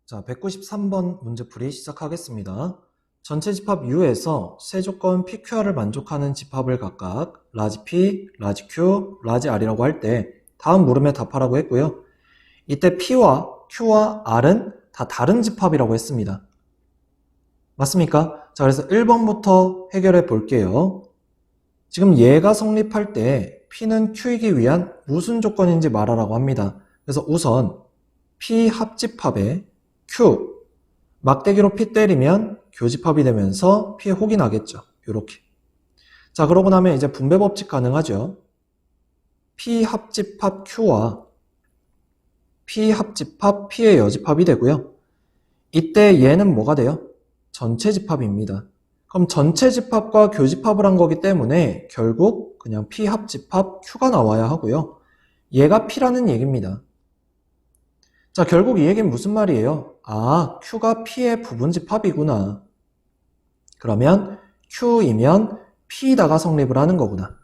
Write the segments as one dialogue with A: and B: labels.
A: 자, 193번 문제풀이 시작하겠습니다. 전체 집합 U에서 세 조건 PQR을 만족하는 집합을 각각 라지 P, 라지 Q, 라지 R이라고 할 때 다음 물음에 답하라고 했고요. 이때 P와 Q와 R은 다 다른 집합이라고 했습니다. 맞습니까? 자, 그래서 1번부터 해결해 볼게요. 지금 얘가 성립할 때 P는 Q이기 위한 무슨 조건인지 말하라고 합니다. 그래서 우선 P 합집합에 Q, 막대기로 P 때리면 교집합이 되면서 P의 혹이 나겠죠. 요렇게. 자, 그러고 나면 이제 분배 법칙 가능하죠. P 합집합 Q와 P 합집합 P의 여집합이 되고요. 이때 얘는 뭐가 돼요? 전체 집합입니다. 그럼 전체 집합과 교집합을 한 거기 때문에 결국 그냥 P 합집합 Q가 나와야 하고요. 얘가 P라는 얘기입니다. 자, 결국 이 얘기는 무슨 말이에요? 아, Q가 P의 부분집합이구나. 그러면 Q이면 P다가 성립을 하는 거구나.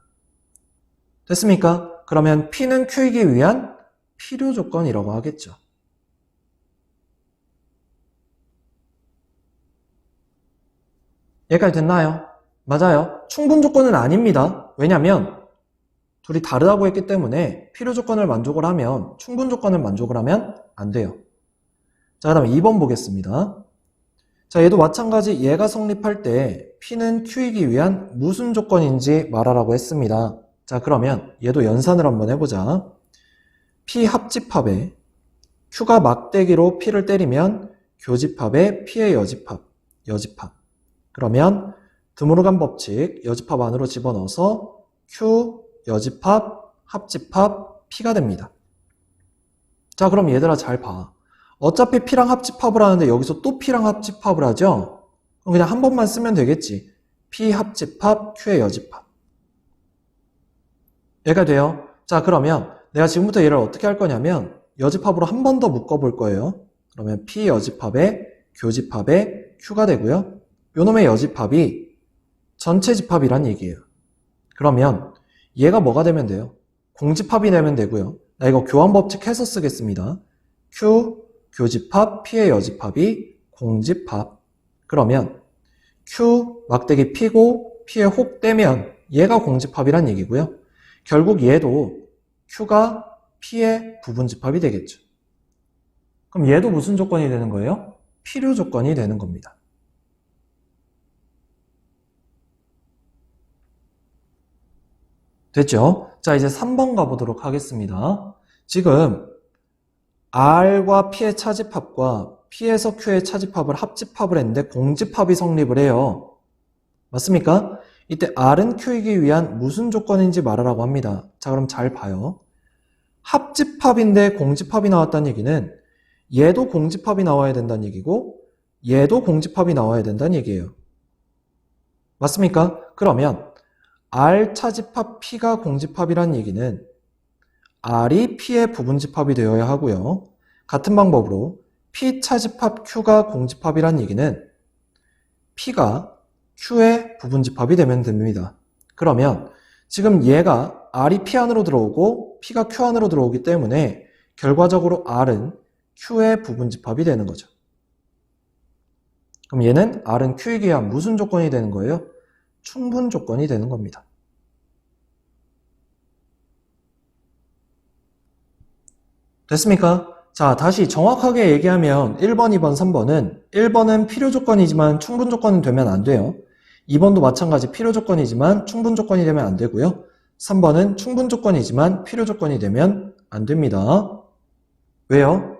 A: 됐습니까? 그러면 P는 Q이기 위한 필요 조건이라고 하겠죠. 여기까지 됐나요? 맞아요. 충분 조건은 아닙니다. 왜냐면 둘이 다르다고 했기 때문에 필요 조건을 만족을 하면 충분 조건을 만족을 하면 안 돼요. 자, 그 다음에 2번 보겠습니다. 자, 얘도 마찬가지 얘가 성립할 때 P는 Q이기 위한 무슨 조건인지 말하라고 했습니다. 자, 그러면 얘도 연산을 한번 해보자. P 합집합에 Q가 막대기로 P를 때리면 교집합에 P의 여집합. 그러면 드모르간 법칙 여집합 안으로 집어넣어서 Q, 여집합, 합집합, P가 됩니다. 자, 그럼 얘들아 잘 봐. 어차피 P랑 합집합을 하는데 여기서 또 P랑 합집합을 하죠? 그럼 그냥 한 번만 쓰면 되겠지. P 합집합, Q의 여집합. 얘가 돼요. 자, 그러면 내가 지금부터 얘를 어떻게 할 거냐면 여집합으로 한 번 더 묶어볼 거예요. 그러면 P 여집합에 교집합에 Q가 되고요. 요놈의 여집합이 전체 집합이란 얘기예요. 그러면 얘가 뭐가 되면 돼요? 공집합이 되면 되고요. 나 이거 교환법칙 해서 쓰겠습니다. Q, 교집합, P의 여집합이 공집합. 그러면 Q, 막대기 P고 P의 혹 떼면 얘가 공집합이란 얘기고요. 결국 얘도 Q가 P의 부분집합이 되겠죠. 그럼 얘도 무슨 조건이 되는 거예요? 필요 조건이 되는 겁니다. 됐죠? 자, 이제 3번 가보도록 하겠습니다. 지금 R과 P의 차집합과 P에서 Q의 차집합을 합집합을 했는데 공집합이 성립을 해요. 맞습니까? 이때 R은 Q이기 위한 무슨 조건인지 말하라고 합니다. 자, 그럼 잘 봐요. 합집합인데 공집합이 나왔다는 얘기는 얘도 공집합이 나와야 된다는 얘기고 얘도 공집합이 나와야 된다는 얘기예요. 맞습니까? 그러면 R 차집합 P가 공집합이라는 얘기는 R이 P의 부분집합이 되어야 하고요. 같은 방법으로 P 차집합 Q가 공집합이라는 얘기는 P가 Q의 부분집합이 되면 됩니다. 그러면 지금 얘가 R이 P 안으로 들어오고 P가 Q 안으로 들어오기 때문에 결과적으로 R은 Q의 부분집합이 되는 거죠. 그럼 얘는 R은 Q이기 위한 무슨 조건이 되는 거예요? 충분 조건이 되는 겁니다. 됐습니까? 자, 다시 정확하게 얘기하면 1번, 2번, 3번은 1번은 필요 조건이지만 충분 조건이 되면 안 돼요. 2번도 마찬가지 필요 조건이지만 충분 조건이 되면 안 되고요. 3번은 충분 조건이지만 필요 조건이 되면 안 됩니다. 왜요?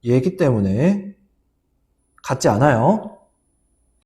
A: 얘기 때문에 같지 않아요.